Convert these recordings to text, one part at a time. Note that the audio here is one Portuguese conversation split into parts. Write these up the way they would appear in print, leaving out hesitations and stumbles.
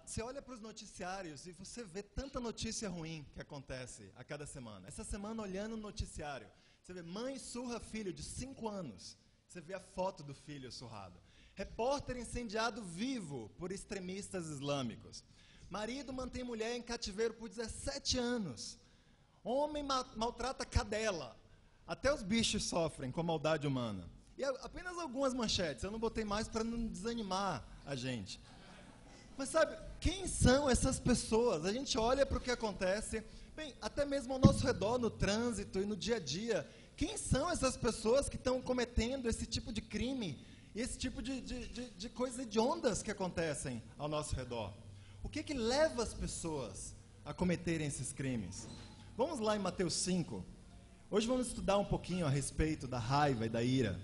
Você olha para os noticiários e você vê tanta notícia ruim que acontece a cada semana. Essa semana, olhando o noticiário, você vê mãe surra filho de 5 anos. Você vê a foto do filho surrado. Repórter incendiado vivo por extremistas islâmicos. Marido mantém mulher em cativeiro por 17 anos. Homem maltrata cadela. Até os bichos sofrem com maldade humana. E apenas algumas manchetes. Eu não botei mais para não desanimar a gente. Mas sabe, quem são essas pessoas? A gente olha para o que acontece, bem, até mesmo ao nosso redor, no trânsito e no dia a dia. Quem são essas pessoas que estão cometendo esse tipo de crime e esse tipo de coisas hediondas que acontecem ao nosso redor? O que leva as pessoas a cometerem esses crimes? Vamos lá em Mateus 5. Hoje vamos estudar um pouquinho a respeito da raiva e da ira.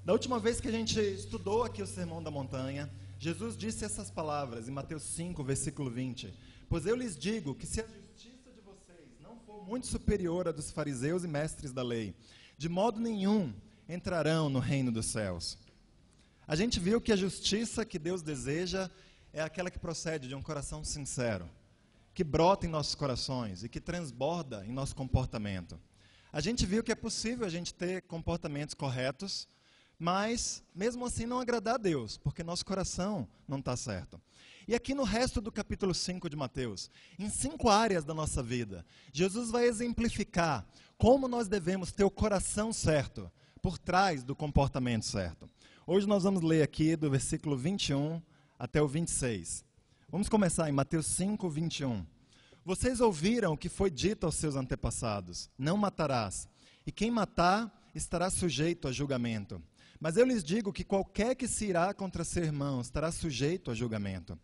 Da última vez que a gente estudou aqui o Sermão da Montanha, Jesus disse essas palavras em Mateus 5, versículo 20. Pois eu lhes digo que se a justiça de vocês não for muito superior à dos fariseus e mestres da lei, de modo nenhum entrarão no reino dos céus. A gente viu que a justiça que Deus deseja é aquela que procede de um coração sincero, que brota em nossos corações e que transborda em nosso comportamento. A gente viu que é possível a gente ter comportamentos corretos, mas mesmo assim não agradar a Deus, porque nosso coração não está certo. E aqui no resto do capítulo 5 de Mateus, em 5 áreas da nossa vida, Jesus vai exemplificar como nós devemos ter o coração certo, por trás do comportamento certo. Hoje nós vamos ler aqui do versículo 21 até o 26. Vamos começar em Mateus 5, 21. Vocês ouviram o que foi dito aos seus antepassados: não matarás, e quem matar estará sujeito a julgamento. Mas eu lhes digo que qualquer que se irá contra seu irmão estará sujeito a julgamento.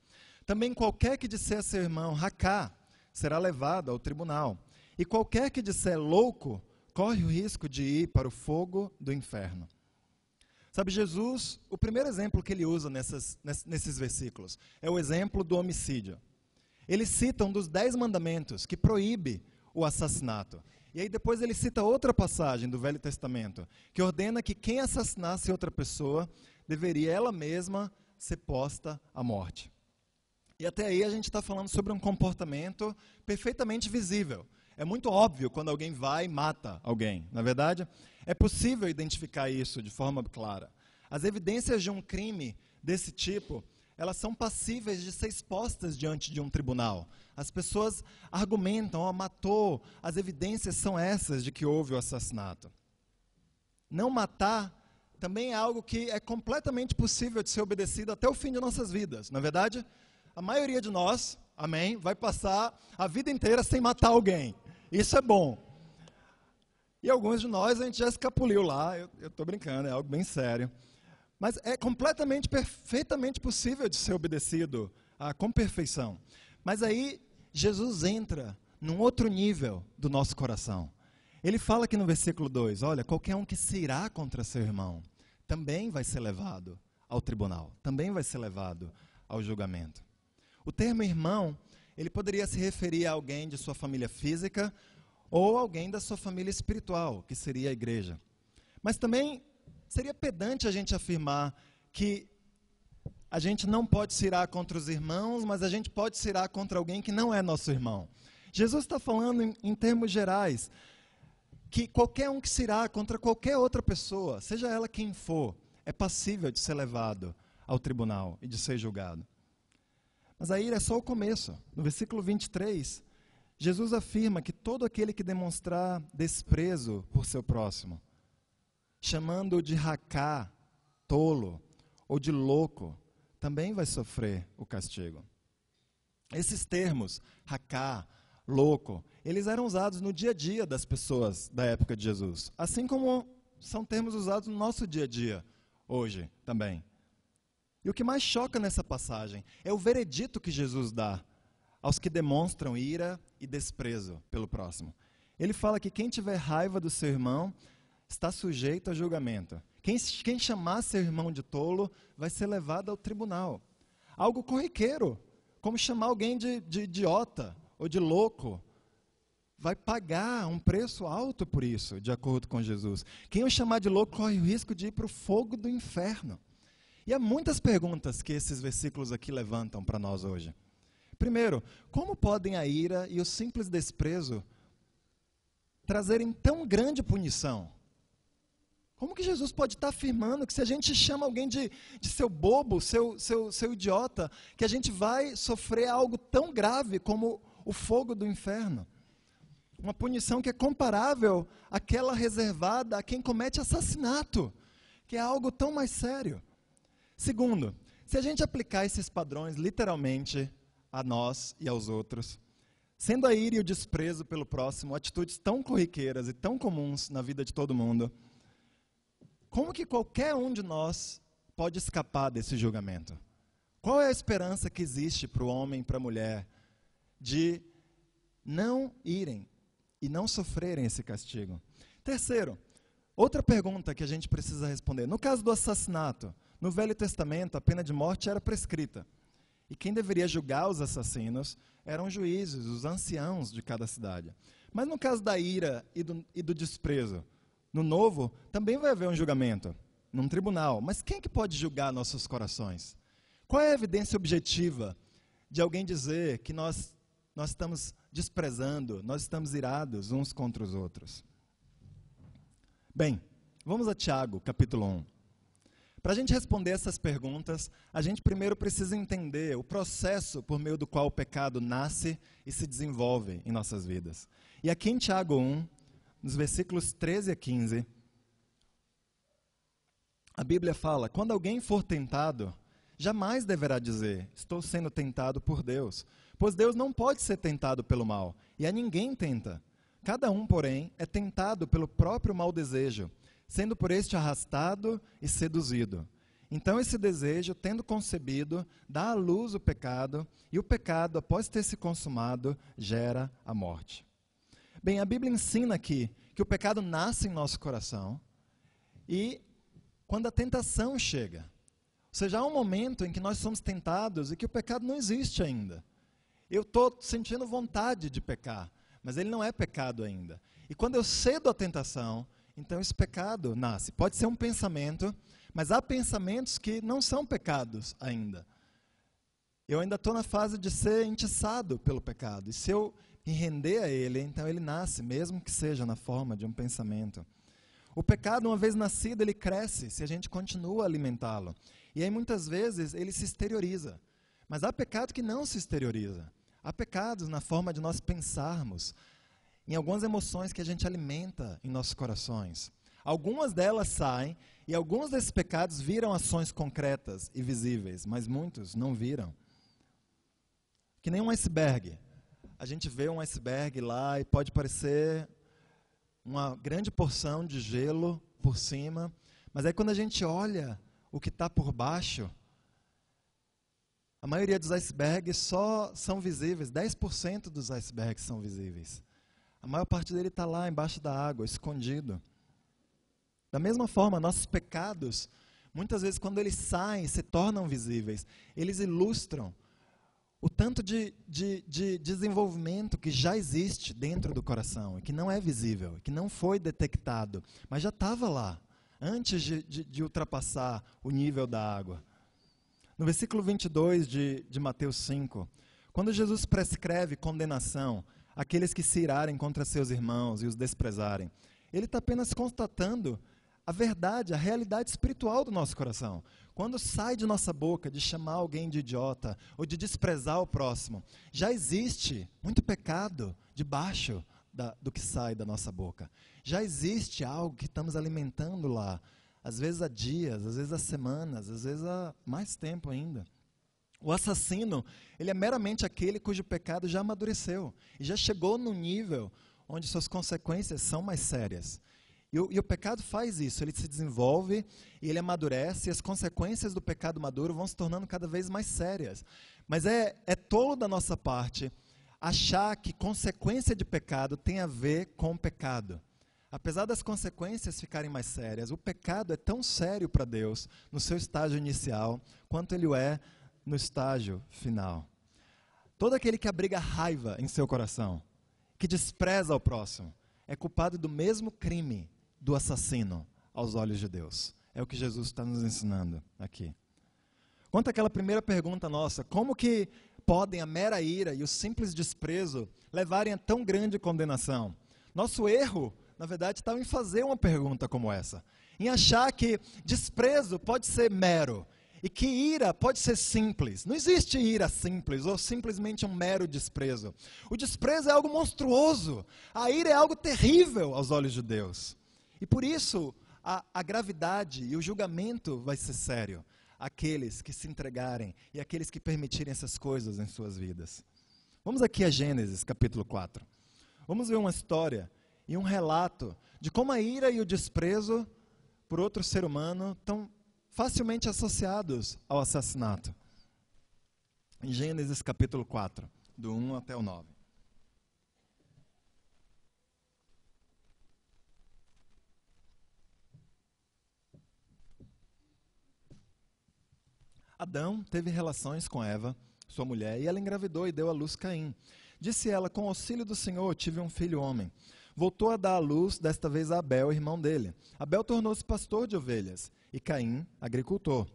Também qualquer que disser a seu irmão, racá, será levado ao tribunal. E qualquer que disser louco, corre o risco de ir para o fogo do inferno. Sabe, Jesus, o primeiro exemplo que ele usa nesses versículos é o exemplo do homicídio. Ele cita um dos 10 mandamentos que proíbe o assassinato. E aí depois ele cita outra passagem do Velho Testamento, que ordena que quem assassinasse outra pessoa deveria ela mesma ser posta à morte. E até aí a gente está falando sobre um comportamento perfeitamente visível. É muito óbvio quando alguém vai e mata alguém, na verdade? É possível identificar isso de forma clara. As evidências de um crime desse tipo, elas são passíveis de ser expostas diante de um tribunal. As pessoas argumentam, matou, as evidências são essas de que houve o assassinato. Não matar também é algo que é completamente possível de ser obedecido até o fim de nossas vidas. Na verdade, a maioria de nós, amém, vai passar a vida inteira sem matar alguém. Isso é bom. E alguns de nós a gente já escapuliu lá, eu estou brincando, é algo bem sério. Mas é completamente, perfeitamente possível de ser obedecido com perfeição. Mas aí Jesus entra num outro nível do nosso coração. Ele fala aqui no versículo 2, olha, qualquer um que se irá contra seu irmão também vai ser levado ao tribunal, também vai ser levado ao julgamento. O termo irmão, ele poderia se referir a alguém de sua família física ou alguém da sua família espiritual, que seria a igreja. Mas também seria pedante a gente afirmar que a gente não pode se irar contra os irmãos, mas a gente pode se irar contra alguém que não é nosso irmão. Jesus está falando em termos gerais, que qualquer um que se irá contra qualquer outra pessoa, seja ela quem for, é passível de ser levado ao tribunal e de ser julgado. Mas a ira é só o começo. No versículo 23, Jesus afirma que todo aquele que demonstrar desprezo por seu próximo, chamando-o de racá, tolo, ou de louco, também vai sofrer o castigo. Esses termos, racá, louco, eles eram usados no dia a dia das pessoas da época de Jesus, assim como são termos usados no nosso dia a dia, hoje também. E o que mais choca nessa passagem é o veredito que Jesus dá aos que demonstram ira e desprezo pelo próximo. Ele fala que quem tiver raiva do seu irmão está sujeito a julgamento. Quem chamar seu irmão de tolo vai ser levado ao tribunal. Algo corriqueiro, como chamar alguém de idiota ou de louco, vai pagar um preço alto por isso, de acordo com Jesus. Quem o chamar de louco corre o risco de ir para o fogo do inferno. E há muitas perguntas que esses versículos aqui levantam para nós hoje. Primeiro, como podem a ira e o simples desprezo trazerem tão grande punição? Como que Jesus pode estar afirmando que se a gente chama alguém de seu bobo, seu idiota, que a gente vai sofrer algo tão grave como o fogo do inferno? Uma punição que é comparável àquela reservada a quem comete assassinato, que é algo tão mais sério. Segundo, se a gente aplicar esses padrões literalmente a nós e aos outros, sendo a ira e o desprezo pelo próximo atitudes tão corriqueiras e tão comuns na vida de todo mundo, como que qualquer um de nós pode escapar desse julgamento? Qual é a esperança que existe para o homem e para a mulher de não irem e não sofrerem esse castigo? Terceiro, outra pergunta que a gente precisa responder. No caso do assassinato, no Velho Testamento, a pena de morte era prescrita. E quem deveria julgar os assassinos eram os juízes, os anciãos de cada cidade. Mas no caso da ira e do desprezo, no Novo, também vai haver um julgamento, num tribunal. Mas quem que pode julgar nossos corações? Qual é a evidência objetiva de alguém dizer que nós estamos desprezando, nós estamos irados uns contra os outros? Bem, vamos a Tiago, capítulo 1. Para a gente responder essas perguntas, a gente primeiro precisa entender o processo por meio do qual o pecado nasce e se desenvolve em nossas vidas. E aqui em Tiago 1, nos versículos 13 a 15, a Bíblia fala: quando alguém for tentado, jamais deverá dizer, estou sendo tentado por Deus, pois Deus não pode ser tentado pelo mal, e a ninguém tenta. Cada um, porém, é tentado pelo próprio mau desejo, sendo por este arrastado e seduzido. Então esse desejo, tendo concebido, dá à luz o pecado, e o pecado, após ter se consumado, gera a morte. Bem, a Bíblia ensina aqui que o pecado nasce em nosso coração e quando a tentação chega. Ou seja, há um momento em que nós somos tentados e que o pecado não existe ainda. Eu estou sentindo vontade de pecar, mas ele não é pecado ainda. E quando eu cedo à tentação, então esse pecado nasce. Pode ser um pensamento, mas há pensamentos que não são pecados ainda. Eu ainda estou na fase de ser entiçado pelo pecado. E se eu me render a ele, então ele nasce, mesmo que seja na forma de um pensamento. O pecado, uma vez nascido, ele cresce se a gente continua a alimentá-lo. E aí, muitas vezes, ele se exterioriza. Mas há pecado que não se exterioriza. Há pecados na forma de nós pensarmos, em algumas emoções que a gente alimenta em nossos corações. Algumas delas saem, e alguns desses pecados viram ações concretas e visíveis, mas muitos não viram. Que nem um iceberg. A gente vê um iceberg lá e pode parecer uma grande porção de gelo por cima, mas aí quando a gente olha o que está por baixo, a maioria dos icebergs só são visíveis, 10% dos icebergs são visíveis. A maior parte dele está lá embaixo da água, escondido. Da mesma forma, nossos pecados, muitas vezes quando eles saem, se tornam visíveis, eles ilustram o tanto de desenvolvimento que já existe dentro do coração, e que não é visível, que não foi detectado, mas já estava lá, antes de ultrapassar o nível da água. No versículo 22 de Mateus 5, quando Jesus prescreve condenação àqueles que se irarem contra seus irmãos e os desprezarem, ele está apenas constatando a verdade, a realidade espiritual do nosso coração. Quando sai de nossa boca de chamar alguém de idiota ou de desprezar o próximo, já existe muito pecado debaixo do que sai da nossa boca. Já existe algo que estamos alimentando lá, às vezes há dias, às vezes há semanas, às vezes há mais tempo ainda. O assassino, ele é meramente aquele cujo pecado já amadureceu e já chegou no nível onde suas consequências são mais sérias. E o pecado faz isso, ele se desenvolve e ele amadurece, e as consequências do pecado maduro vão se tornando cada vez mais sérias. Mas é tolo da nossa parte achar que consequência de pecado tem a ver com o pecado. Apesar das consequências ficarem mais sérias, o pecado é tão sério para Deus no seu estágio inicial, quanto ele o é no estágio final. Todo aquele que abriga raiva em seu coração, que despreza o próximo, é culpado do mesmo crime do assassino aos olhos de Deus. É o que Jesus está nos ensinando aqui. Quanto àquela primeira pergunta nossa, como que podem a mera ira e o simples desprezo levarem a tão grande condenação? Nosso erro, na verdade, estava em fazer uma pergunta como essa, em achar que desprezo pode ser mero e que ira pode ser simples. Não existe ira simples ou simplesmente um mero desprezo. O desprezo é algo monstruoso, a ira é algo terrível aos olhos de Deus. E por isso, a gravidade e o julgamento vai ser sério. Aqueles que se entregarem e aqueles que permitirem essas coisas em suas vidas. Vamos aqui a Gênesis, capítulo 4. Vamos ver uma história e um relato de como a ira e o desprezo por outro ser humano estão facilmente associados ao assassinato. Em Gênesis, capítulo 4, do 1 até o 9. Adão teve relações com Eva, sua mulher, e ela engravidou e deu à luz Caim. Disse ela, com auxílio do Senhor, tive um filho homem. Voltou a dar à luz, desta vez a Abel, irmão dele. Abel tornou-se pastor de ovelhas, e Caim, agricultor.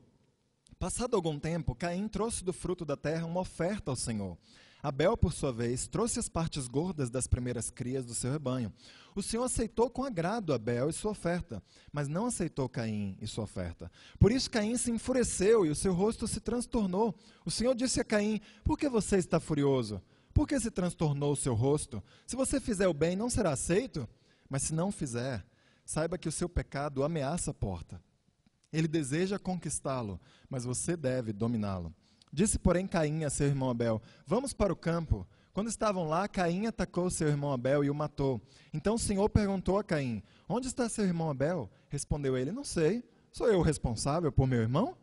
Passado algum tempo, Caim trouxe do fruto da terra uma oferta ao Senhor. Abel, por sua vez, trouxe as partes gordas das primeiras crias do seu rebanho. O Senhor aceitou com agrado Abel e sua oferta, mas não aceitou Caim e sua oferta. Por isso Caim se enfureceu e o seu rosto se transtornou. O Senhor disse a Caim, por que você está furioso? Por que se transtornou o seu rosto? Se você fizer o bem, não será aceito? Mas se não fizer, saiba que o seu pecado ameaça a porta. Ele deseja conquistá-lo, mas você deve dominá-lo. Disse, porém, Caim a seu irmão Abel, vamos para o campo. Quando estavam lá, Caim atacou seu irmão Abel e o matou. Então o Senhor perguntou a Caim, onde está seu irmão Abel? Respondeu ele, não sei, sou eu o responsável por meu irmão?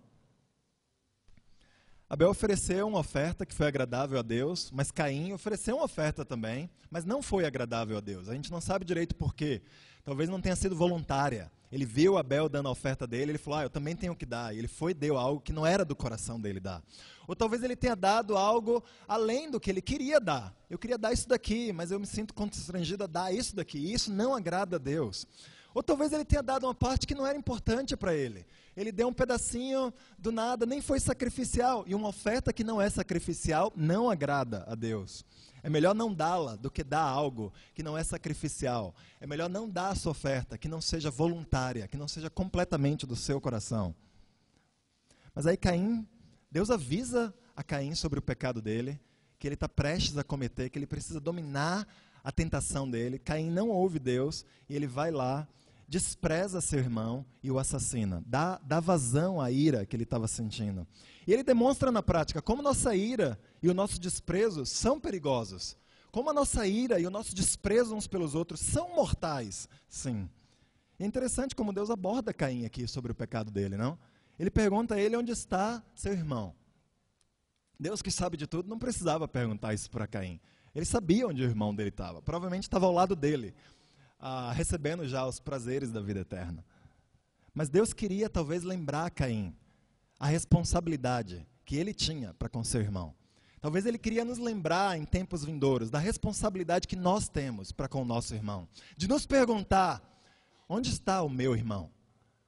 Abel ofereceu uma oferta que foi agradável a Deus, mas Caim ofereceu uma oferta também, mas não foi agradável a Deus. A gente não sabe direito por quê. Talvez não tenha sido voluntária. Ele viu Abel dando a oferta dele, ele falou, eu também tenho que dar. E ele foi e deu algo que não era do coração dele dar. Ou talvez ele tenha dado algo além do que ele queria dar. Eu queria dar isso daqui, mas eu me sinto constrangido a dar isso daqui. E isso não agrada a Deus. Ou talvez ele tenha dado uma parte que não era importante para ele. Ele deu um pedacinho do nada, nem foi sacrificial. E uma oferta que não é sacrificial não agrada a Deus. É melhor não dá-la do que dar algo que não é sacrificial. É melhor não dar a sua oferta, que não seja voluntária, que não seja completamente do seu coração. Mas aí Caim, Deus avisa a Caim sobre o pecado dele, que ele está prestes a cometer, que ele precisa dominar a tentação dele. Caim não ouve Deus e ele vai lá, despreza seu irmão e o assassina. Dá vazão à ira que ele estava sentindo. E ele demonstra na prática como nossa ira e o nosso desprezo são perigosos. Como a nossa ira e o nosso desprezo uns pelos outros são mortais, sim. É interessante como Deus aborda Caim aqui sobre o pecado dele, não? Ele pergunta a ele onde está seu irmão. Deus, que sabe de tudo, não precisava perguntar isso para Caim. Ele sabia onde o irmão dele estava. Provavelmente estava ao lado dele, recebendo já os prazeres da vida eterna. Mas Deus queria talvez lembrar a Caim a responsabilidade que ele tinha para com seu irmão. Talvez ele queria nos lembrar em tempos vindouros da responsabilidade que nós temos para com o nosso irmão. De nos perguntar, onde está o meu irmão?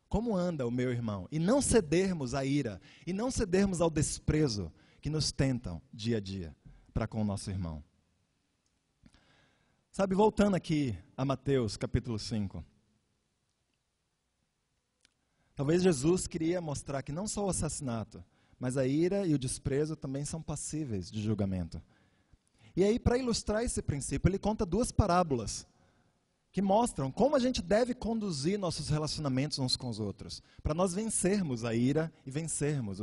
Como anda o meu irmão? E não cedermos à ira, e não cedermos ao desprezo que nos tentam dia a dia para com o nosso irmão. Sabe, voltando aqui a Mateus capítulo 5. Talvez Jesus queria mostrar que não só o assassinato, mas a ira e o desprezo também são passíveis de julgamento. E aí, para ilustrar esse princípio, ele conta duas parábolas que mostram como a gente deve conduzir nossos relacionamentos uns com os outros, para nós vencermos a ira e vencermos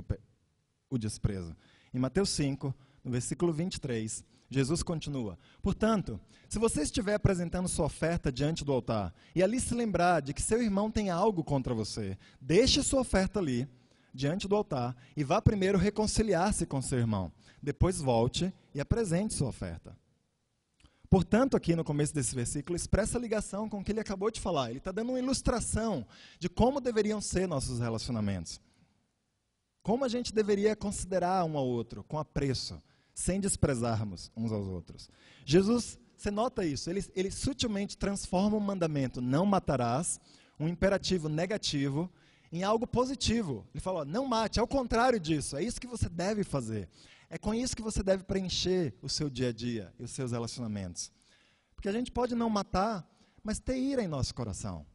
o desprezo. Em Mateus 5, no versículo 23, Jesus continua, portanto, se você estiver apresentando sua oferta diante do altar, e ali se lembrar de que seu irmão tem algo contra você, deixe sua oferta ali, diante do altar, e vá primeiro reconciliar-se com seu irmão. Depois volte e apresente sua oferta. Portanto, aqui no começo desse versículo, expressa a ligação com o que ele acabou de falar. Ele está dando uma ilustração de como deveriam ser nossos relacionamentos. Como a gente deveria considerar um ao outro, com apreço, sem desprezarmos uns aos outros. Jesus, você nota isso, ele sutilmente transforma um mandamento, não matarás, um imperativo negativo, em algo positivo. Ele fala, não mate, é o contrário disso, é isso que você deve fazer. É com isso que você deve preencher o seu dia a dia e os seus relacionamentos. Porque a gente pode não matar, mas ter ira em nosso coração.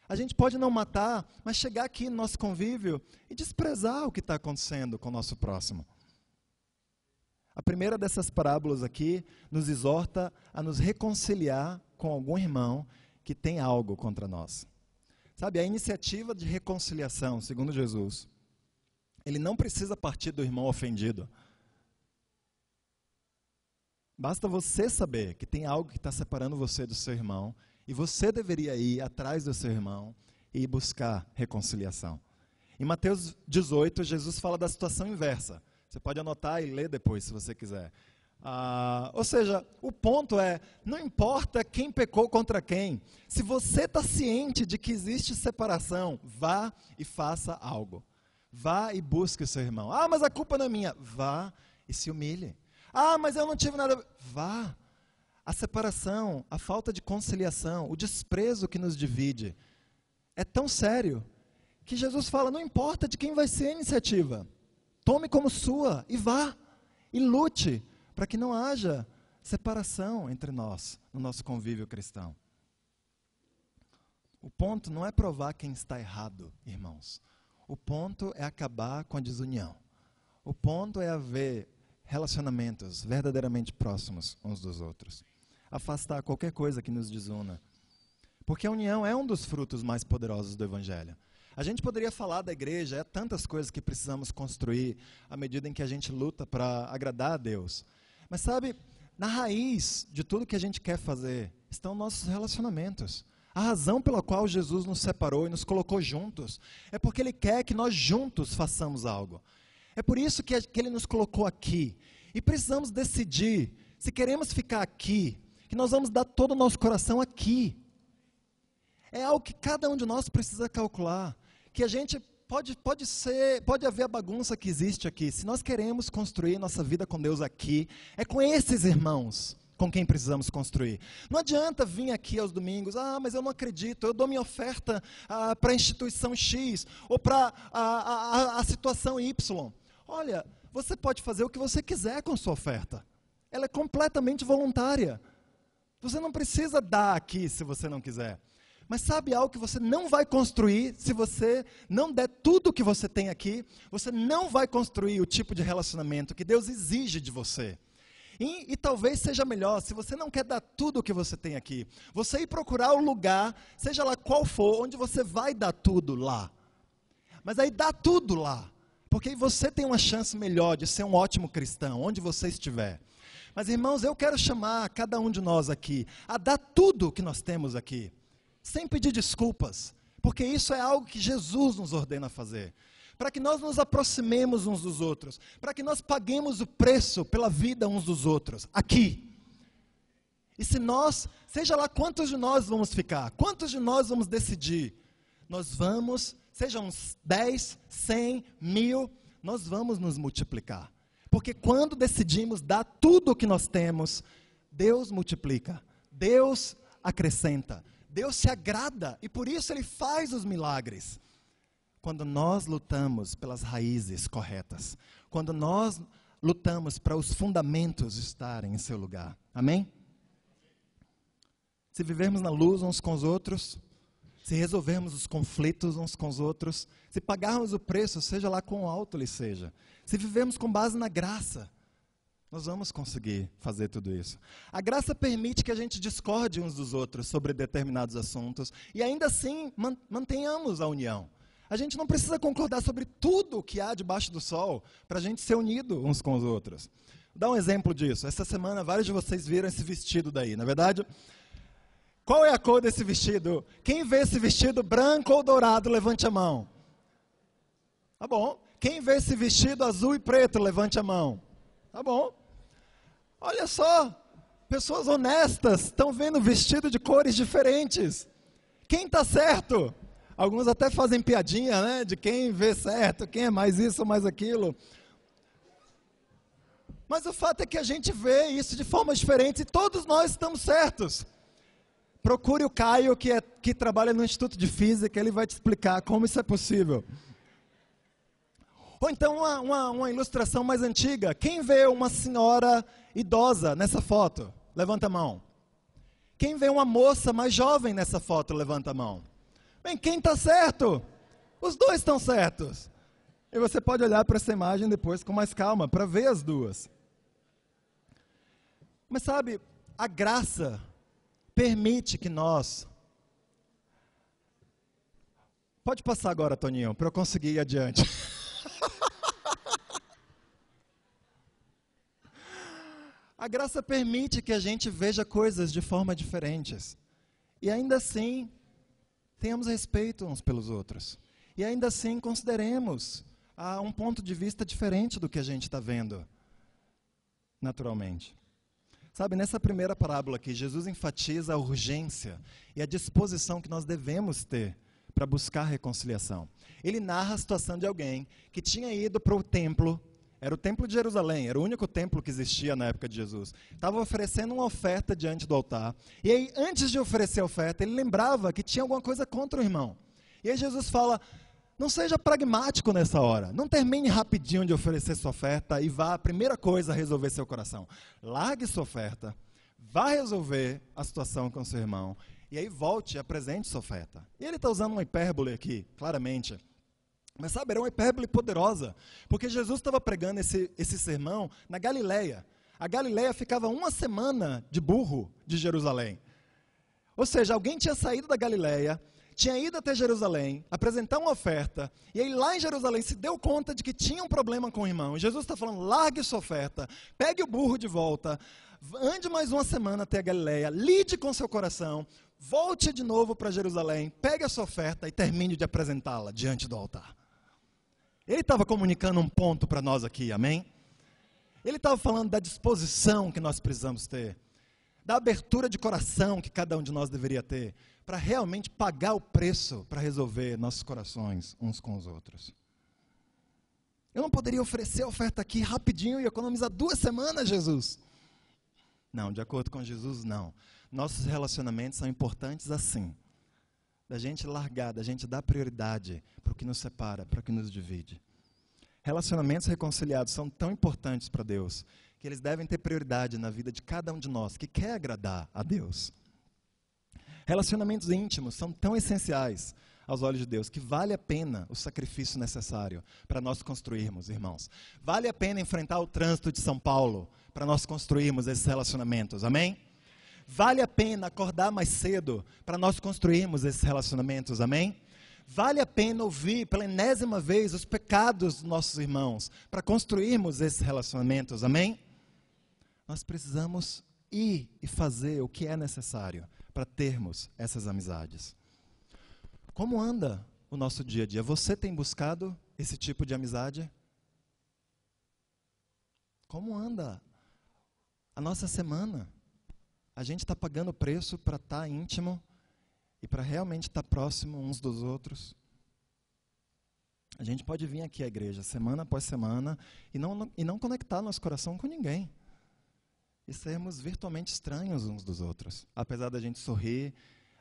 A gente pode não matar, mas chegar aqui no nosso convívio e desprezar o que está acontecendo com o nosso próximo. A primeira dessas parábolas aqui nos exorta a nos reconciliar com algum irmão que tem algo contra nós. Sabe, a iniciativa de reconciliação, segundo Jesus, ele não precisa partir do irmão ofendido. Basta você saber que tem algo que está separando você do seu irmão e você deveria ir atrás do seu irmão e buscar reconciliação. Em Mateus 18, Jesus fala da situação inversa. Você pode anotar e ler depois, se você quiser. Ou seja, o ponto é, não importa quem pecou contra quem. Se você está ciente de que existe separação, vá e faça algo. Vá e busque o seu irmão. Mas a culpa não é minha. Vá e se humilhe. Mas eu não tive nada. Vá. A separação, a falta de conciliação, o desprezo que nos divide é tão sério que Jesus fala, não importa de quem vai ser a iniciativa, tome como sua e vá e lute para que não haja separação entre nós, no nosso convívio cristão. O ponto não é provar quem está errado, irmãos. O ponto é acabar com a desunião. O ponto é haver relacionamentos verdadeiramente próximos uns dos outros. Afastar qualquer coisa que nos desuna. Porque a união é um dos frutos mais poderosos do Evangelho. A gente poderia falar da igreja, é tantas coisas que precisamos construir à medida em que a gente luta para agradar a Deus. Mas sabe, na raiz de tudo que a gente quer fazer, estão nossos relacionamentos. A razão pela qual Jesus nos separou e nos colocou juntos, é porque Ele quer que nós juntos façamos algo. É por isso que Ele nos colocou aqui. E precisamos decidir, se queremos ficar aqui, que nós vamos dar todo o nosso coração aqui. É algo que cada um de nós precisa calcular. Que a gente pode haver a bagunça que existe aqui. Se nós queremos construir nossa vida com Deus aqui, é com esses irmãos com quem precisamos construir. Não adianta vir aqui aos domingos, mas eu não acredito, eu dou minha oferta para a instituição X, ou para a situação Y. Olha, você pode fazer o que você quiser com sua oferta. Ela é completamente voluntária. Você não precisa dar aqui se você não quiser. Mas sabe algo que você não vai construir se você não der tudo o que você tem aqui? Você não vai construir o tipo de relacionamento que Deus exige de você. E talvez seja melhor, se você não quer dar tudo o que você tem aqui, você ir procurar o lugar, seja lá qual for, onde você vai dar tudo lá. Mas aí dá tudo lá, porque aí você tem uma chance melhor de ser um ótimo cristão, onde você estiver. Mas irmãos, eu quero chamar cada um de nós aqui a dar tudo o que nós temos aqui, sem pedir desculpas, porque isso é algo que Jesus nos ordena fazer, para que nós nos aproximemos uns dos outros, para que nós paguemos o preço pela vida uns dos outros, aqui. E se nós, seja lá quantos de nós vamos ficar, quantos de nós vamos decidir, nós vamos, sejam 10, 100, 1000, nós vamos nos multiplicar. Porque quando decidimos dar tudo o que nós temos, Deus multiplica, Deus acrescenta, Deus se agrada e por isso Ele faz os milagres. Quando nós lutamos pelas raízes corretas, quando nós lutamos para os fundamentos estarem em seu lugar. Amém? Se vivermos na luz uns com os outros, se resolvermos os conflitos uns com os outros, se pagarmos o preço, seja lá quão alto ele seja, se vivermos com base na graça, nós vamos conseguir fazer tudo isso. A graça permite que a gente discorde uns dos outros sobre determinados assuntos e ainda assim mantenhamos a união. A gente não precisa concordar sobre tudo o que há debaixo do sol para a gente ser unido uns com os outros. Vou dar um exemplo disso. Essa semana vários de vocês viram esse vestido daí, não é verdade? Qual é a cor desse vestido? Quem vê esse vestido branco ou dourado, levante a mão. Tá bom. Quem vê esse vestido azul e preto, levante a mão. Tá bom. Olha só, pessoas honestas estão vendo vestido de cores diferentes. Quem está certo? Alguns até fazem piadinha, né, de quem vê certo, quem é mais isso ou mais aquilo. Mas o fato é que a gente vê isso de formas diferentes e todos nós estamos certos. Procure o Caio, que trabalha no Instituto de Física, ele vai te explicar como isso é possível. Ou então uma ilustração mais antiga. Quem vê uma senhora idosa nessa foto? Levanta a mão. Quem vê uma moça mais jovem nessa foto? Levanta a mão. Bem, quem está certo? Os dois estão certos. E você pode olhar para essa imagem depois com mais calma, para ver as duas. Mas sabe, a graça permite que nós... Pode passar agora, Toninho, para eu conseguir ir adiante. A graça permite que a gente veja coisas de forma diferentes. E ainda assim, tenhamos respeito uns pelos outros. E ainda assim, consideremos um ponto de vista diferente do que a gente está vendo, naturalmente. Sabe, nessa primeira parábola aqui, Jesus enfatiza a urgência e a disposição que nós devemos ter para buscar reconciliação. Ele narra a situação de alguém que tinha ido para o templo. Era o templo de Jerusalém, era o único templo que existia na época de Jesus. Estava oferecendo uma oferta diante do altar. E aí, antes de oferecer a oferta, ele lembrava que tinha alguma coisa contra o irmão. E aí Jesus fala, não seja pragmático nessa hora. Não termine rapidinho de oferecer sua oferta e vá, a primeira coisa, resolver seu coração. Largue sua oferta, vá resolver a situação com seu irmão. E aí volte e apresente sua oferta. E ele está usando uma hipérbole aqui, claramente. Mas sabe, era uma hipérbole poderosa, porque Jesus estava pregando esse sermão na Galileia. A Galileia ficava 1 semana de burro de Jerusalém. Ou seja, alguém tinha saído da Galileia, tinha ido até Jerusalém, apresentar uma oferta, e aí lá em Jerusalém se deu conta de que tinha um problema com o irmão. E Jesus está falando, largue sua oferta, pegue o burro de volta, ande mais 1 semana até a Galileia, lide com seu coração, volte de novo para Jerusalém, pegue a sua oferta e termine de apresentá-la diante do altar. Ele estava comunicando um ponto para nós aqui, amém? Ele estava falando da disposição que nós precisamos ter, da abertura de coração que cada um de nós deveria ter, para realmente pagar o preço para resolver nossos corações uns com os outros. Eu não poderia oferecer a oferta aqui rapidinho e economizar 2 semanas, Jesus? Não, de acordo com Jesus, não. Nossos relacionamentos são importantes assim. Da gente largar, da gente dar prioridade para o que nos separa, para o que nos divide. Relacionamentos reconciliados são tão importantes para Deus, que eles devem ter prioridade na vida de cada um de nós, que quer agradar a Deus. Relacionamentos íntimos são tão essenciais aos olhos de Deus, que vale a pena o sacrifício necessário para nós construirmos, irmãos. Vale a pena enfrentar o trânsito de São Paulo para nós construirmos esses relacionamentos, amém? Vale a pena acordar mais cedo para nós construirmos esses relacionamentos, amém? Vale a pena ouvir pela enésima vez os pecados dos nossos irmãos para construirmos esses relacionamentos, amém? Nós precisamos ir e fazer o que é necessário para termos essas amizades. Como anda o nosso dia a dia? Você tem buscado esse tipo de amizade? Como anda a nossa semana? A gente está pagando o preço para estar íntimo e para realmente estar próximo uns dos outros. A gente pode vir aqui à igreja semana após semana e não conectar nosso coração com ninguém. E sermos virtualmente estranhos uns dos outros. Apesar da gente sorrir,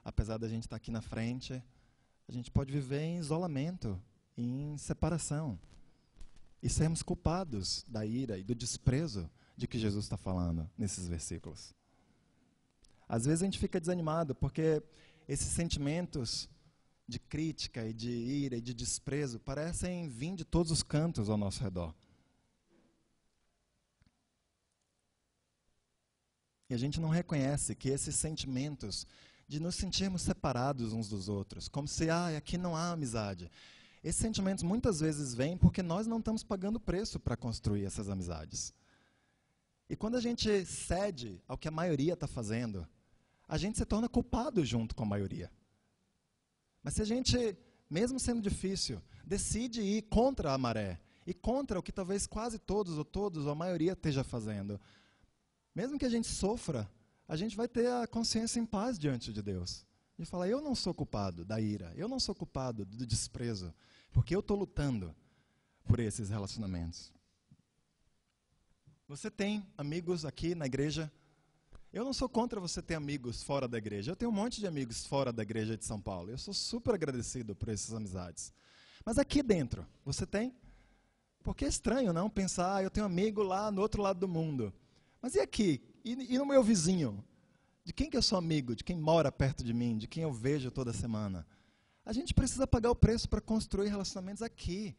apesar da gente estar aqui na frente, a gente pode viver em isolamento, em separação. E sermos culpados da ira e do desprezo de que Jesus está falando nesses versículos. Às vezes a gente fica desanimado, porque esses sentimentos de crítica e de ira e de desprezo parecem vir de todos os cantos ao nosso redor. E a gente não reconhece que esses sentimentos de nos sentirmos separados uns dos outros, como se, aqui não há amizade. Esses sentimentos muitas vezes vêm porque nós não estamos pagando preço para construir essas amizades. E quando a gente cede ao que a maioria está fazendo, a gente se torna culpado junto com a maioria. Mas se a gente, mesmo sendo difícil, decide ir contra a maré, e contra o que talvez quase todos ou a maioria esteja fazendo, mesmo que a gente sofra, a gente vai ter a consciência em paz diante de Deus. E falar, eu não sou culpado da ira, eu não sou culpado do desprezo, porque eu estou lutando por esses relacionamentos. Você tem amigos aqui na igreja Eu não sou contra você ter amigos fora da igreja. Eu tenho um monte de amigos fora da igreja de São Paulo. Eu sou super agradecido por essas amizades. Mas aqui dentro, você tem? Porque é estranho, não? Pensar, eu tenho um amigo lá no outro lado do mundo. Mas e aqui? E no meu vizinho? De quem que eu sou amigo? De quem mora perto de mim? De quem eu vejo toda semana? A gente precisa pagar o preço para construir relacionamentos aqui,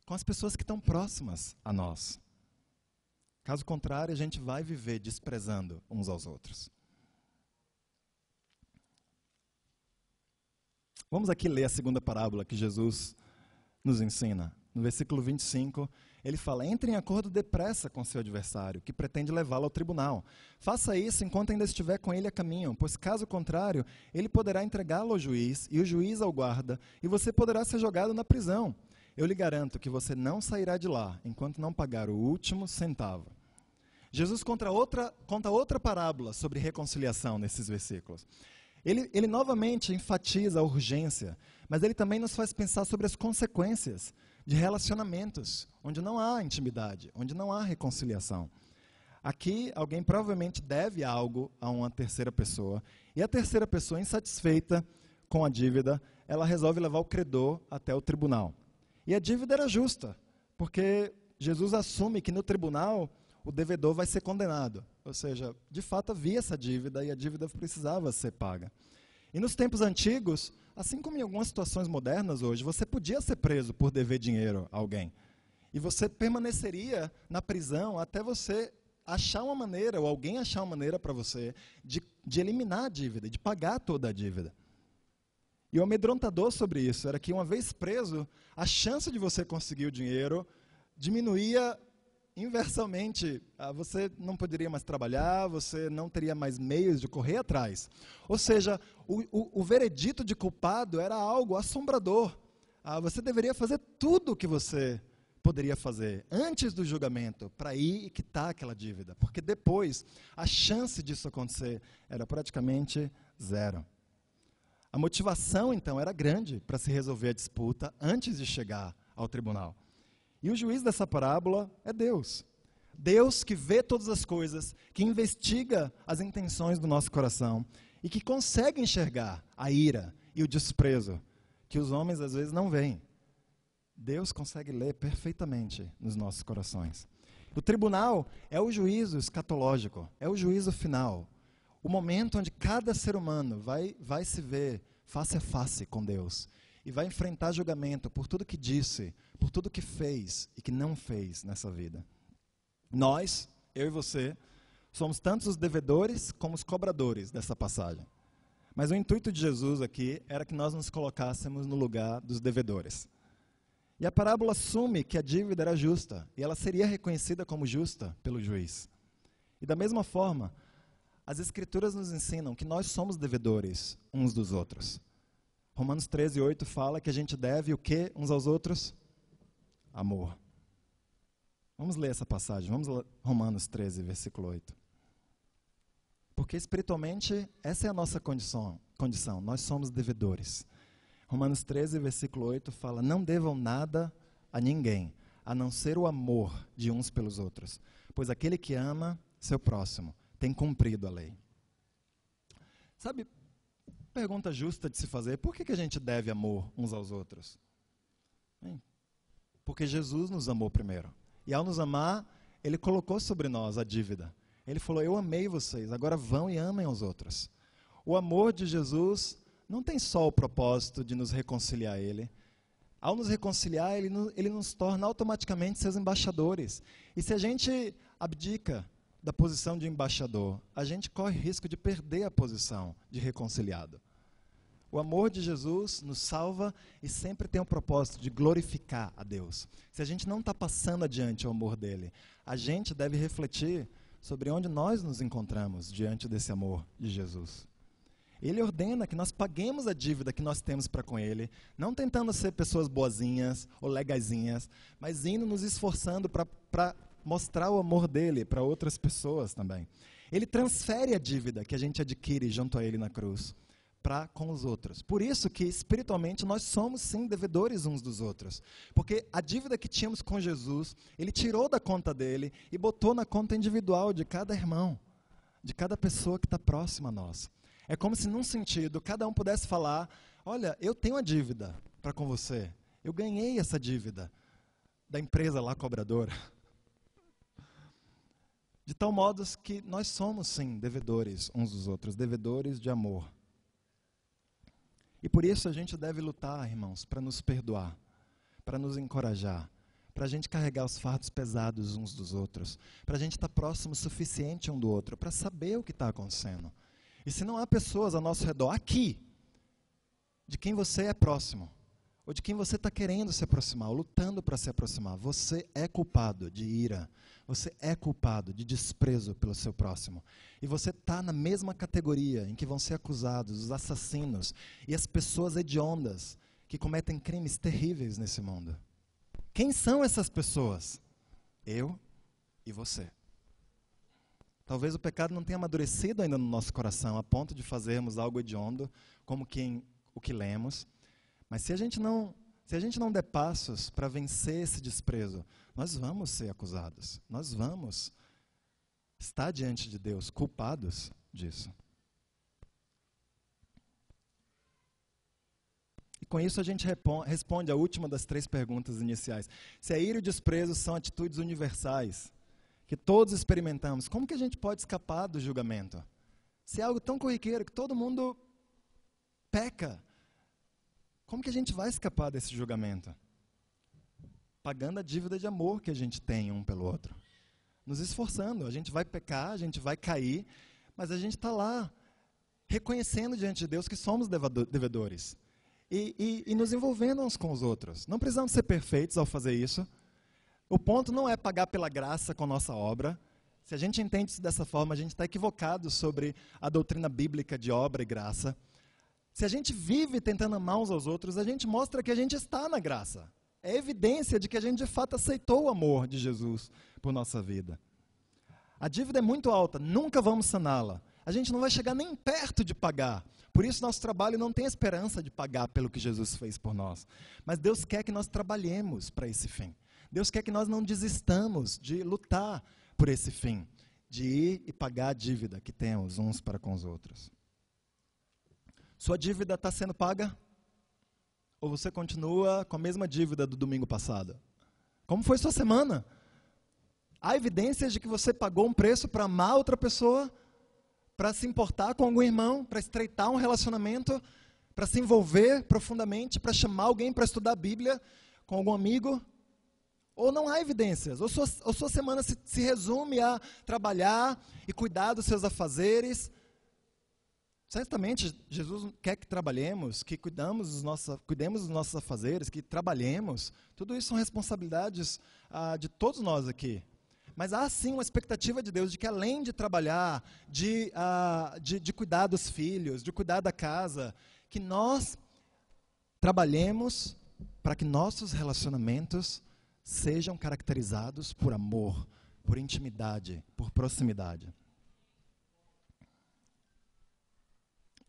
com as pessoas que estão próximas a nós. Caso contrário, a gente vai viver desprezando uns aos outros. Vamos aqui ler a segunda parábola que Jesus nos ensina. No versículo 25, ele fala: entre em acordo depressa com seu adversário, que pretende levá-lo ao tribunal. Faça isso enquanto ainda estiver com ele a caminho, pois caso contrário, ele poderá entregá-lo ao juiz, e o juiz ao guarda, e você poderá ser jogado na prisão. Eu lhe garanto que você não sairá de lá, enquanto não pagar o último centavo. Jesus conta outra parábola sobre reconciliação nesses versículos. Ele novamente enfatiza a urgência, mas ele também nos faz pensar sobre as consequências de relacionamentos, onde não há intimidade, onde não há reconciliação. Aqui, alguém provavelmente deve algo a uma terceira pessoa, e a terceira pessoa, insatisfeita com a dívida, ela resolve levar o credor até o tribunal. E a dívida era justa, porque Jesus assume que no tribunal o devedor vai ser condenado. Ou seja, de fato havia essa dívida e a dívida precisava ser paga. E nos tempos antigos, assim como em algumas situações modernas hoje, você podia ser preso por dever dinheiro a alguém. E você permaneceria na prisão até você achar uma maneira, ou alguém achar uma maneira para você, de eliminar a dívida, de pagar toda a dívida. E o amedrontador sobre isso era que, uma vez preso, a chance de você conseguir o dinheiro diminuía inversamente. Você não poderia mais trabalhar, você não teria mais meios de correr atrás. Ou seja, o veredito de culpado era algo assombrador. Você deveria fazer tudo o que você poderia fazer antes do julgamento para ir e quitar aquela dívida, porque depois a chance disso acontecer era praticamente zero. A motivação, então, era grande para se resolver a disputa antes de chegar ao tribunal. E o juiz dessa parábola é Deus. Deus que vê todas as coisas, que investiga as intenções do nosso coração e que consegue enxergar a ira e o desprezo que os homens às vezes não veem. Deus consegue ler perfeitamente nos nossos corações. O tribunal é o juízo escatológico, é o juízo final. O momento onde cada ser humano vai se ver face a face com Deus e vai enfrentar julgamento por tudo que disse, por tudo que fez e que não fez nessa vida. Nós, eu e você, somos tanto os devedores como os cobradores dessa passagem. Mas o intuito de Jesus aqui era que nós nos colocássemos no lugar dos devedores. E a parábola assume que a dívida era justa e ela seria reconhecida como justa pelo juiz. E da mesma forma, as Escrituras nos ensinam que nós somos devedores uns dos outros. Romanos 13:8 fala que a gente deve o quê uns aos outros? Amor. Vamos ler essa passagem, vamos ler Romanos 13, versículo 8. Porque espiritualmente essa é a nossa condição, nós somos devedores. Romanos 13, versículo 8 fala: não devam nada a ninguém, a não ser o amor de uns pelos outros, pois aquele que ama seu próximo tem cumprido a lei. Sabe, pergunta justa de se fazer: por que a gente deve amor uns aos outros? Porque Jesus nos amou primeiro. E ao nos amar, Ele colocou sobre nós a dívida. Ele falou: eu amei vocês, agora vão e amem aos outros. O amor de Jesus não tem só o propósito de nos reconciliar a Ele. Ao nos reconciliar, Ele nos torna automaticamente seus embaixadores. E se a gente abdica da posição de embaixador, a gente corre risco de perder a posição de reconciliado. O amor de Jesus nos salva e sempre tem o propósito de glorificar a Deus. Se a gente não está passando adiante o amor dele, a gente deve refletir sobre onde nós nos encontramos diante desse amor de Jesus. Ele ordena que nós paguemos a dívida que nós temos para com Ele, não tentando ser pessoas boazinhas ou legaisinhas, mas indo nos esforçando para mostrar o amor dele para outras pessoas também. Ele transfere a dívida que a gente adquire junto a Ele na cruz para com os outros. Por isso que espiritualmente nós somos sim devedores uns dos outros. Porque a dívida que tínhamos com Jesus, Ele tirou da conta dele e botou na conta individual de cada irmão. de cada pessoa que está próxima a nós. É como se, num sentido, cada um pudesse falar, olha, eu tenho uma dívida para com você. Eu ganhei essa dívida da empresa lá cobradora. De tal modo que nós somos, sim, devedores uns dos outros, devedores de amor. E por isso a gente deve lutar, irmãos, para nos perdoar, para nos encorajar, para a gente carregar os fardos pesados uns dos outros, para a gente estar próximo o suficiente um do outro, para saber o que está acontecendo. E se não há pessoas ao nosso redor, aqui, de quem você é próximo, ou de quem você está querendo se aproximar, ou lutando para se aproximar, você é culpado de ira, você é culpado de desprezo pelo seu próximo. E você está na mesma categoria em que vão ser acusados os assassinos e as pessoas hediondas que cometem crimes terríveis nesse mundo. Quem são essas pessoas? Eu e você. Talvez o pecado não tenha amadurecido ainda no nosso coração, a ponto de fazermos algo hediondo, como o que lemos. Mas se a gente não der passos para vencer esse desprezo, nós vamos ser acusados. Nós vamos estar diante de Deus, culpados disso. E com isso a gente responde a última das 3 perguntas iniciais. Se a ira e o desprezo são atitudes universais, que todos experimentamos, como que a gente pode escapar do julgamento? Se é algo tão corriqueiro que todo mundo peca, como que a gente vai escapar desse julgamento? Pagando a dívida de amor que a gente tem um pelo outro. Nos esforçando. A gente vai pecar, a gente vai cair, mas a gente está lá, reconhecendo diante de Deus que somos devedores. E nos envolvendo uns com os outros. Não precisamos ser perfeitos ao fazer isso. O ponto não é pagar pela graça com nossa obra. Se a gente entende isso dessa forma, a gente está equivocado sobre a doutrina bíblica de obra e graça. Se a gente vive tentando amar uns aos outros, a gente mostra que a gente está na graça. É evidência de que a gente de fato aceitou o amor de Jesus por nossa vida. A dívida é muito alta, nunca vamos saná-la. A gente não vai chegar nem perto de pagar. Por isso nosso trabalho não tem esperança de pagar pelo que Jesus fez por nós. Mas Deus quer que nós trabalhemos para esse fim. Deus quer que nós não desistamos de lutar por esse fim, de ir e pagar a dívida que temos uns para com os outros. Sua dívida está sendo paga? Ou você continua com a mesma dívida do domingo passado? Como foi sua semana? Há evidências de que você pagou um preço para amar outra pessoa, para se importar com algum irmão, para estreitar um relacionamento, para se envolver profundamente, para chamar alguém para estudar a Bíblia com algum amigo? Ou não há evidências? Ou sua semana se resume a trabalhar e cuidar dos seus afazeres? Certamente, Jesus quer que trabalhemos, que cuidemos dos nossos afazeres, que trabalhemos. Tudo isso são responsabilidades de todos nós aqui. Mas há sim uma expectativa de Deus de que além de trabalhar, de cuidar dos filhos, de cuidar da casa, que nós trabalhemos para que nossos relacionamentos sejam caracterizados por amor, por intimidade, por proximidade.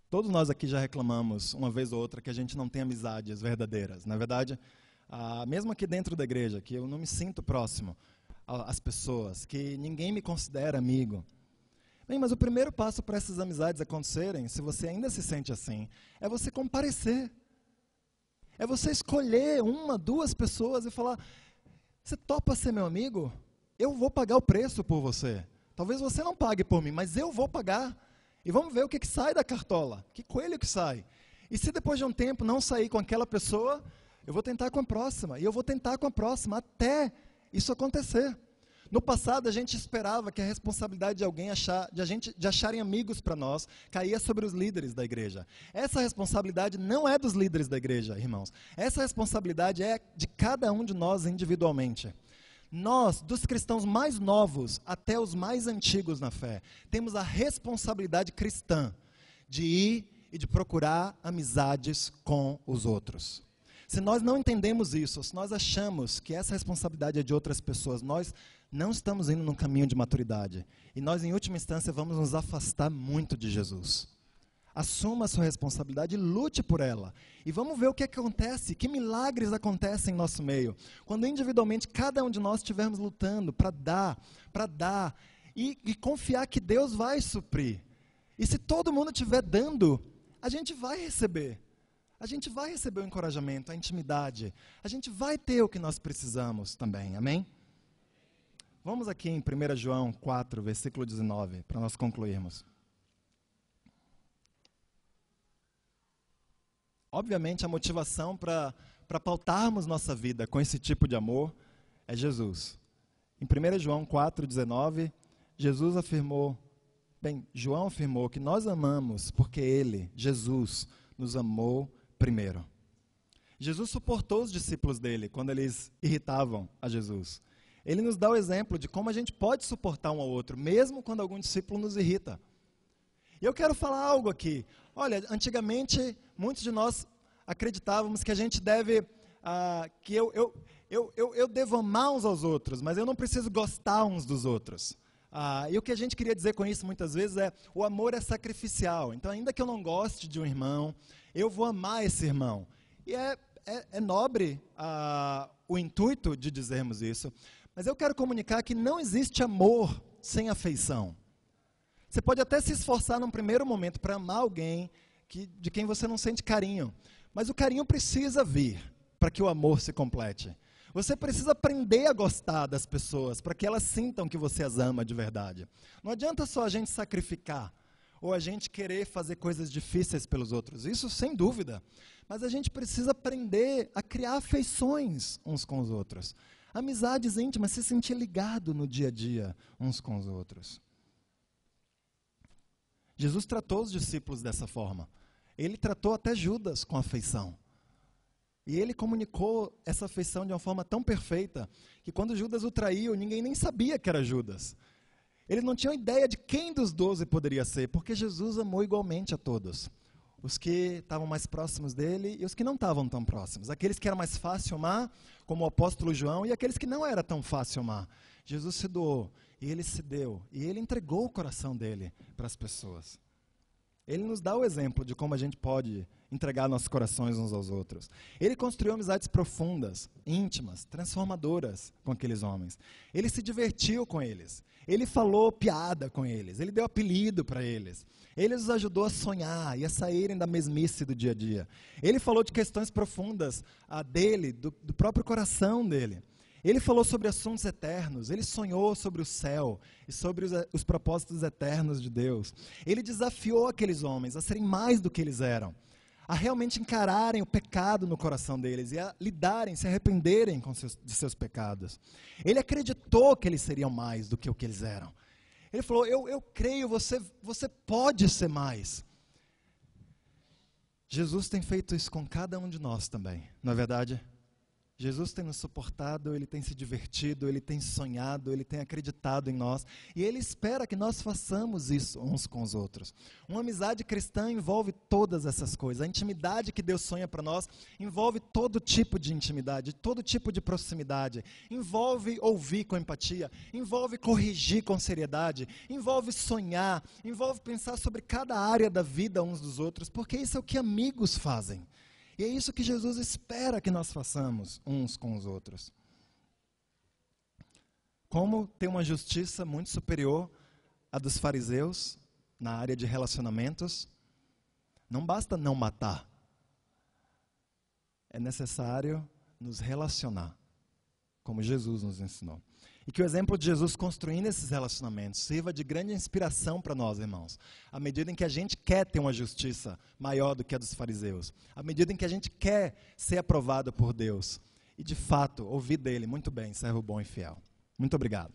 Todos nós aqui já reclamamos, uma vez ou outra, que a gente não tem amizades verdadeiras. Na verdade, mesmo aqui dentro da igreja, que eu não me sinto próximo às pessoas, que ninguém me considera amigo. Bem, mas o primeiro passo para essas amizades acontecerem, se você ainda se sente assim, é você comparecer. É você escolher 1, 2 pessoas e falar, você topa ser meu amigo? Eu vou pagar o preço por você. Talvez você não pague por mim, mas eu vou pagar. E vamos ver o que sai da cartola, que coelho que sai. E se depois de um tempo não sair com aquela pessoa, eu vou tentar com a próxima, e eu vou tentar com a próxima, até isso acontecer. No passado, a gente esperava que a responsabilidade de alguém de acharem amigos para nós, caía sobre os líderes da igreja. Essa responsabilidade não é dos líderes da igreja, irmãos. Essa responsabilidade é de cada um de nós individualmente. Nós, dos cristãos mais novos até os mais antigos na fé, temos a responsabilidade cristã de ir e de procurar amizades com os outros. Se nós não entendemos isso, se nós achamos que essa responsabilidade é de outras pessoas, nós não estamos indo num caminho de maturidade. E nós, em última instância, vamos nos afastar muito de Jesus. Assuma a sua responsabilidade e lute por ela. E vamos ver o que acontece, que milagres acontecem em nosso meio. Quando individualmente cada um de nós estivermos lutando para dar e confiar que Deus vai suprir. E se todo mundo estiver dando, a gente vai receber. A gente vai receber o encorajamento, a intimidade. A gente vai ter o que nós precisamos também, amém? Vamos aqui em 1 João 4, versículo 19, para nós concluirmos. Obviamente, a motivação para pautarmos nossa vida com esse tipo de amor é Jesus. Em 1 João 4, 19, João afirmou que nós amamos porque Ele, Jesus, nos amou primeiro. Jesus suportou os discípulos dele quando eles irritavam a Jesus. Ele nos dá o exemplo de como a gente pode suportar um ao outro, mesmo quando algum discípulo nos irrita. E eu quero falar algo aqui. Olha, antigamente, muitos de nós acreditávamos que a gente deve, que eu devo amar uns aos outros, mas eu não preciso gostar uns dos outros. E o que a gente queria dizer com isso muitas vezes é, o amor é sacrificial. Então, ainda que eu não goste de um irmão, eu vou amar esse irmão. E é nobre o intuito de dizermos isso, mas eu quero comunicar que não existe amor sem afeição. Você pode até se esforçar num primeiro momento para amar alguém de quem você não sente carinho, mas o carinho precisa vir para que o amor se complete. Você precisa aprender a gostar das pessoas para que elas sintam que você as ama de verdade. Não adianta só a gente sacrificar ou a gente querer fazer coisas difíceis pelos outros. Isso sem dúvida. Mas a gente precisa aprender a criar afeições uns com os outros. Amizades íntimas, se sentir ligado no dia a dia uns com os outros. Jesus tratou os discípulos dessa forma. Ele tratou até Judas com afeição. E ele comunicou essa afeição de uma forma tão perfeita que quando Judas o traiu, ninguém nem sabia que era Judas. Eles não tinham ideia de quem dos 12 poderia ser, porque Jesus amou igualmente a todos. Os que estavam mais próximos dele e os que não estavam tão próximos. Aqueles que era mais fácil amar, como o apóstolo João, e aqueles que não era tão fácil amar. Jesus se doou, e ele se deu, e ele entregou o coração dele para as pessoas. Ele nos dá o exemplo de como a gente pode entregar nossos corações uns aos outros. Ele construiu amizades profundas, íntimas, transformadoras com aqueles homens. Ele se divertiu com eles. Ele falou piada com eles. Ele deu apelido para eles. Ele os ajudou a sonhar e a saírem da mesmice do dia a dia. Ele falou de questões profundas dele, do próprio coração dele. Ele falou sobre assuntos eternos, ele sonhou sobre o céu e sobre os propósitos eternos de Deus. Ele desafiou aqueles homens a serem mais do que eles eram, a realmente encararem o pecado no coração deles e a lidarem, se arrependerem de seus pecados. Ele acreditou que eles seriam mais do que o que eles eram. Ele falou, eu creio, você pode ser mais. Jesus tem feito isso com cada um de nós também, não é verdade? Jesus tem nos suportado, Ele tem se divertido, Ele tem sonhado, Ele tem acreditado em nós. E Ele espera que nós façamos isso uns com os outros. Uma amizade cristã envolve todas essas coisas. A intimidade que Deus sonha para nós envolve todo tipo de intimidade, todo tipo de proximidade. Envolve ouvir com empatia, envolve corrigir com seriedade, envolve sonhar, envolve pensar sobre cada área da vida uns dos outros, porque isso é o que amigos fazem. E é isso que Jesus espera que nós façamos uns com os outros. Como ter uma justiça muito superior à dos fariseus na área de relacionamentos? Não basta não matar. É necessário nos relacionar, como Jesus nos ensinou. E que o exemplo de Jesus construindo esses relacionamentos sirva de grande inspiração para nós, irmãos. À medida em que a gente quer ter uma justiça maior do que a dos fariseus. À medida em que a gente quer ser aprovado por Deus. E, de fato, ouvir dele, muito bem, servo bom e fiel. Muito obrigado.